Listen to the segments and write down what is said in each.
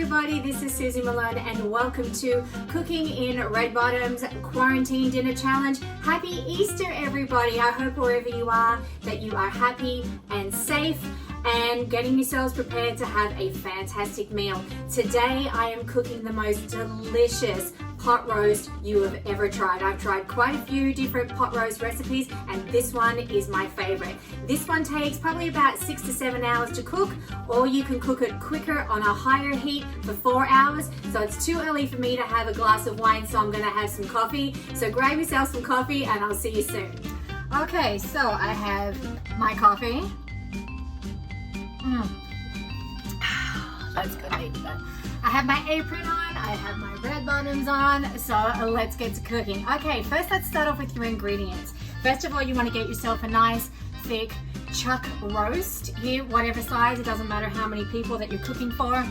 everybody, this is Suzie Malone and welcome to Cooking in Red Bottom's Quarantine Dinner Challenge. Happy Easter everybody. I hope wherever you are that you are happy and safe and getting yourselves prepared to have a fantastic meal. Today I am cooking the most delicious pot roast you have ever tried. I've tried quite a few different pot roast recipes and this one is my favorite. This one takes probably about 6 to 7 hours to cook, or you can cook it quicker on a higher heat for 4 hours. So it's too early for me to have a glass of wine, so I'm gonna have some coffee. So grab yourself some coffee and I'll see you soon. Okay, so I have my coffee. That's good, baby. I have my apron on, I have my red bottoms on, so let's get to cooking. Okay, first let's start off with your ingredients. First of all, you want to get yourself a nice, thick chuck roast here, whatever size, it doesn't matter how many people that you're cooking for.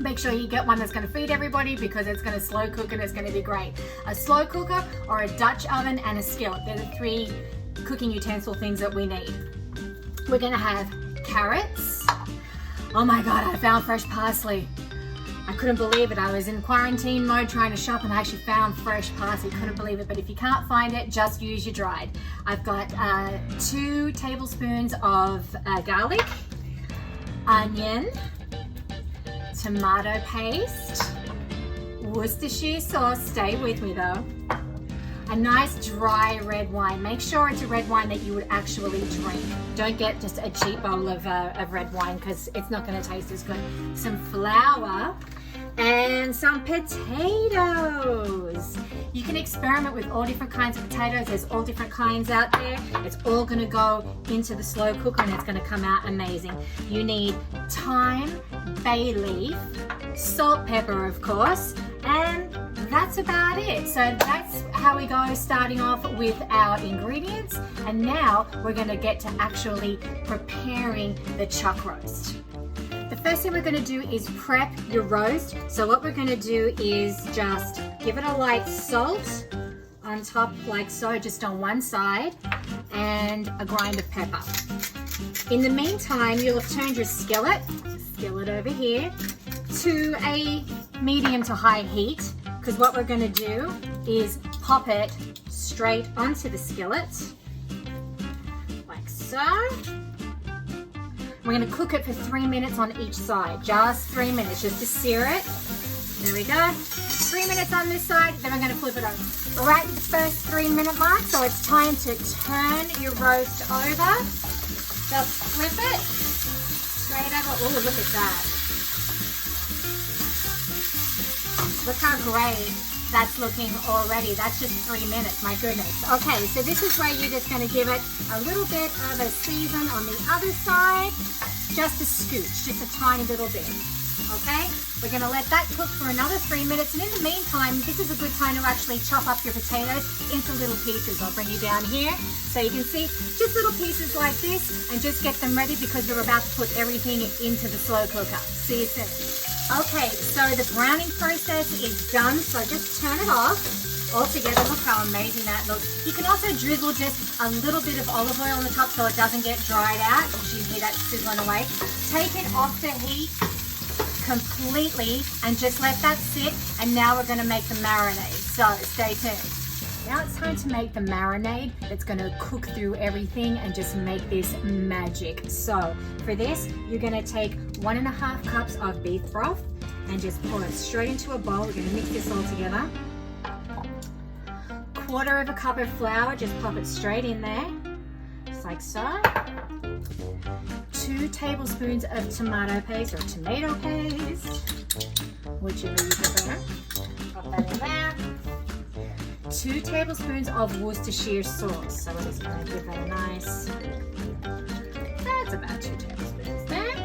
Make sure you get one that's going to feed everybody because it's going to slow cook and it's going to be great. A slow cooker or a Dutch oven and a skillet, they're the three cooking utensil things that we need. We're going to have carrots. Oh my God, I found fresh parsley. I couldn't believe it. I was in quarantine mode trying to shop and I actually found fresh parsley. Couldn't believe it. But if you can't find it, just use your dried. I've got 2 tablespoons of garlic, onion, tomato paste, Worcestershire sauce, stay with me though, a nice dry red wine. Make sure it's a red wine that you would actually drink. Don't get just a cheap bowl of red wine because it's not going to taste as good. Some flour and some potatoes. You can experiment with all different kinds of potatoes. There's all different kinds out there. It's all going to go into the slow cooker and it's going to come out amazing. You need thyme, bay leaf, salt, pepper of course, and that's about it. So that's how we go, starting off with our ingredients. And now we're going to get to actually preparing the chuck roast. The first thing we're going to do is prep your roast. So what we're going to do is just give it a light salt on top like so, just on one side, and a grind of pepper. In the meantime, you'll have turned your skillet over here, to a medium to high heat, because what we're going to do is pop it straight onto the skillet, like so. We're going to cook it for 3 minutes on each side, just 3 minutes, just to sear it. There we go. 3 minutes on this side, then we're going to flip it over. We're right at the first 3 minute mark, so it's time to turn your roast over. Just flip it straight over. Oh, look at that. Look how great that's looking already. That's just 3 minutes, my goodness. Okay, so this is where you're just going to give it a little bit of a season on the other side. Just a scooch, just a tiny little bit. Okay, we're going to let that cook for another 3 minutes. And in the meantime, this is a good time to actually chop up your potatoes into little pieces. I'll bring you down here so you can see just little pieces like this, and just get them ready because we're about to put everything into the slow cooker. See you soon. Okay, so the browning process is done, so just turn it off altogether. Look how amazing that looks. You can also drizzle just a little bit of olive oil on the top so it doesn't get dried out. You can hear that sizzling away. Take it off the heat completely and just let that sit, and now we're going to make the marinade, so stay tuned. Now it's time to make the marinade that's going to cook through everything and just make this magic. So for this, you're going to take 1.5 cups of beef broth and just pour it straight into a bowl. We're going to mix this all together. 1/4 cup of flour, just pop it straight in there, just like so. 2 tablespoons of tomato paste or tomato paste, whichever you prefer. Pop that in there. 2 tablespoons of Worcestershire sauce. So we're just going to give that a nice, that's about 2 tablespoons there.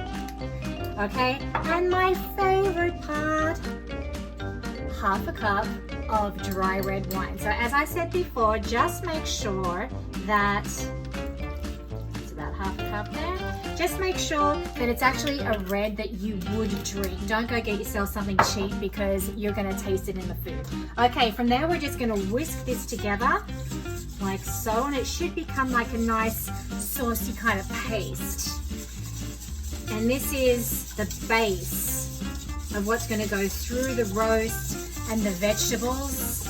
Okay, and my favorite part, 1/2 cup of dry red wine. So as I said before, just make sure that, it's about 1/2 cup there. Just make sure that it's actually a red that you would drink. Don't go get yourself something cheap because you're going to taste it in the food. Okay, from there we're just going to whisk this together like so, and it should become like a nice saucy kind of paste. And this is the base of what's going to go through the roast and the vegetables.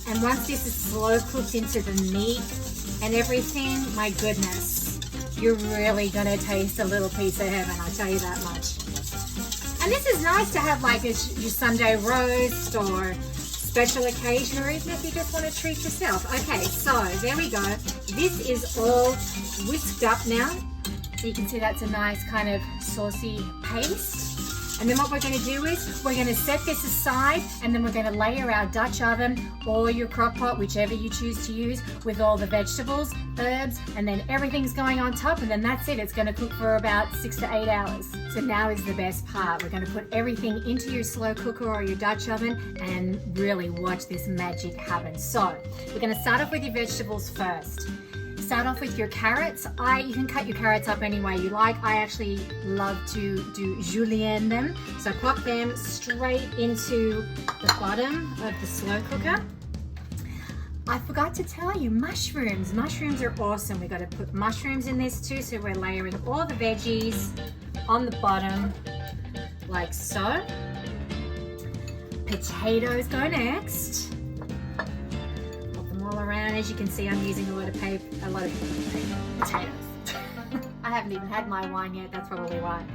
And once this is slow cooked into the meat and everything, my goodness, you're really going to taste a little piece of heaven, I'll tell you that much. And this is nice to have like your Sunday roast or special occasion, or even if you just want to treat yourself. Okay, so there we go. This is all whisked up now. So you can see that's a nice kind of saucy paste. And then what we're going to do is we're going to set this aside, and then we're going to layer our Dutch oven or your crock pot, whichever you choose to use, with all the vegetables, herbs, and then everything's going on top, and then that's it. It's going to cook for about 6 to 8 hours. So now is the best part. We're going to put everything into your slow cooker or your Dutch oven and really watch this magic happen. So we're going to start off with your vegetables first. Start off with your carrots. You can cut your carrots up any way you like. I actually love to do julienne them. So pop them straight into the bottom of the slow cooker. I forgot to tell you, mushrooms. Mushrooms are awesome. We got to put mushrooms in this too. So we're layering all the veggies on the bottom like so. Potatoes go next. All around. As you can see, I'm using a lot of potatoes. I haven't even had my wine yet, that's probably why.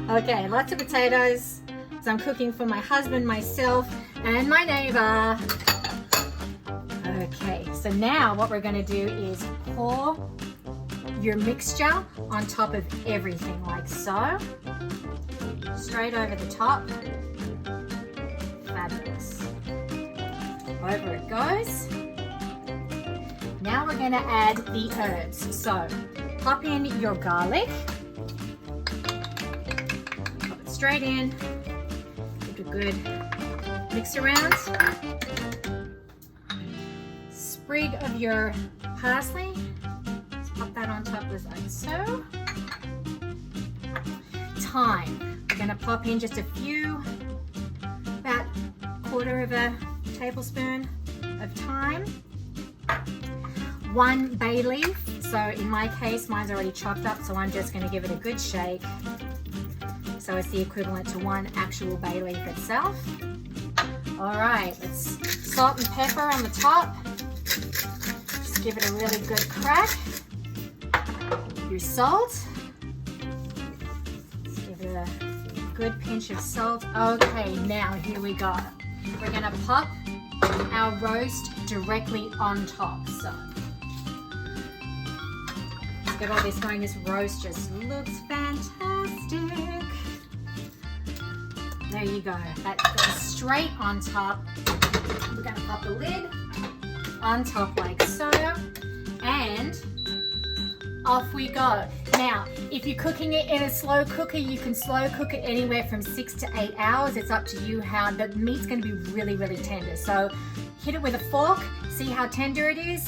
Okay, lots of potatoes. So I'm cooking for my husband, myself, and my neighbor. Okay, so now what we're going to do is pour your mixture on top of everything like so. Straight over the top. Fabulous. Over it goes. Now we're going to add the herbs. So pop in your garlic, pop it straight in, give it a good mix around. Sprig of your parsley, let's pop that on top of like so. Thyme, we're going to pop in just a few, about 1/4 of a tablespoon of thyme. 1 bay leaf, so in my case mine's already chopped up, so I'm just going to give it a good shake. So it's the equivalent to 1 actual bay leaf itself. Alright, let's salt and pepper on the top. Just give it a really good crack. Your salt. Let's give it a good pinch of salt. Okay, now here we go. We're going to pop our roast directly on top. So get all this going. This roast just looks fantastic. There you go. That goes straight on top. We're going to pop the lid on top like so, and off we go. Now, if you're cooking it in a slow cooker, you can slow cook it anywhere from 6 to 8 hours. It's up to you how the meat's going to be really, really tender. So hit it with a fork, see how tender it is.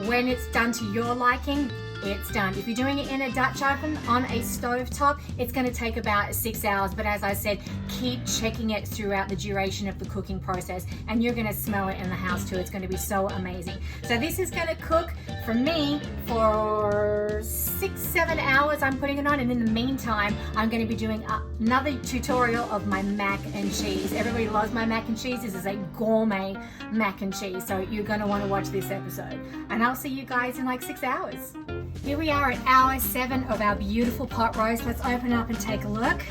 When it's done to your liking, it's done. If you're doing it in a Dutch oven on a stove top, it's going to take about 6 hours. But as I said, keep checking it throughout the duration of the cooking process, and you're going to smell it in the house too. It's going to be so amazing. So this is going to cook for me for 6-7 hours. I'm putting it on, and in the meantime, I'm going to be doing another tutorial of my mac and cheese. Everybody loves my mac and cheese. This is a gourmet mac and cheese, so you're going to want to watch this episode. And I'll see you guys in like 6 hours. Here we are at hour 7 of our beautiful pot roast. Let's open up and take a look.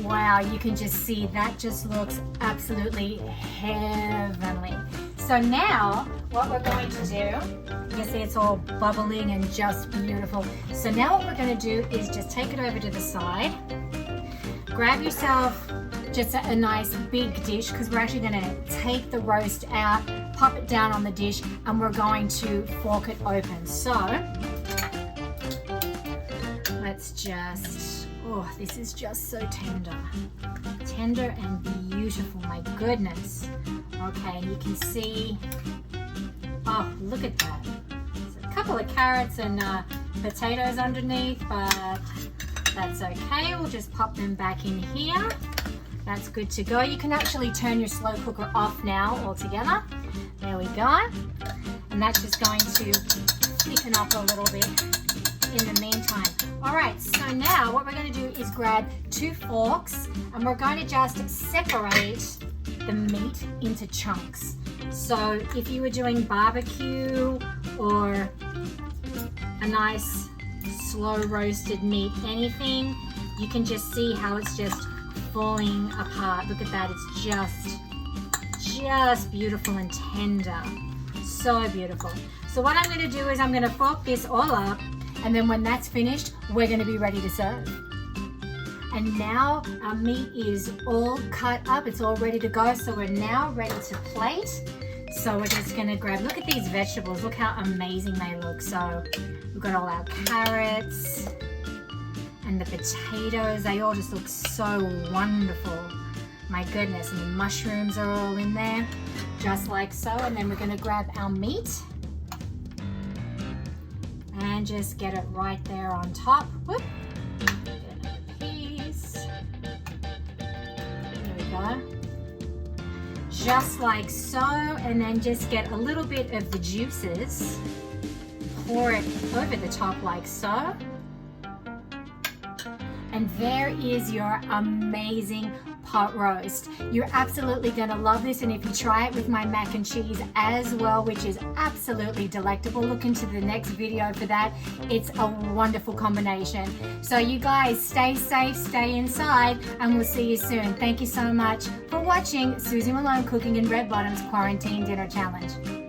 Wow, you can just see that just looks absolutely heavenly. So now what we're going to do, you see it's all bubbling and just beautiful. So now what we're going to do is just take it over to the side. Grab yourself just a nice big dish, because we're actually going to take the roast out, pop it down on the dish, and we're going to fork it open. So let's just, oh, this is just so tender. Tender and beautiful, my goodness. Okay, and you can see, oh, look at that. There's a couple of carrots and potatoes underneath, but that's okay. We'll just pop them back in here. That's good to go. You can actually turn your slow cooker off now altogether. There we go. And that's just going to thicken up a little bit in the meantime. All right, so now what we're going to do is grab 2 forks and we're going to just separate the meat into chunks. So if you were doing barbecue or a nice slow roasted meat, anything, you can just see how it's just falling apart. Look at that, it's just beautiful and tender. So beautiful. So what I'm going to do is I'm going to fork this all up, and then when that's finished, we're going to be ready to serve. And now our meat is all cut up, it's all ready to go, so we're now ready to plate. So we're just going to grab, look at these vegetables, look how amazing they look. So we've got all our carrots and the potatoes, they all just look so wonderful. My goodness, and the mushrooms are all in there, just like so. And then we're going to grab our meat and just get it right there on top. Whoop. Get another piece. There we go. Just like so, and then just get a little bit of the juices, pour it over the top like so. And there is your amazing pot roast. You're absolutely gonna love this, and if you try it with my mac and cheese as well, which is absolutely delectable, look into the next video for that. It's a wonderful combination. So you guys stay safe, stay inside, and we'll see you soon. Thank you so much for watching Suzie Malone Cooking in Red Bottom's Quarantine Dinner Challenge.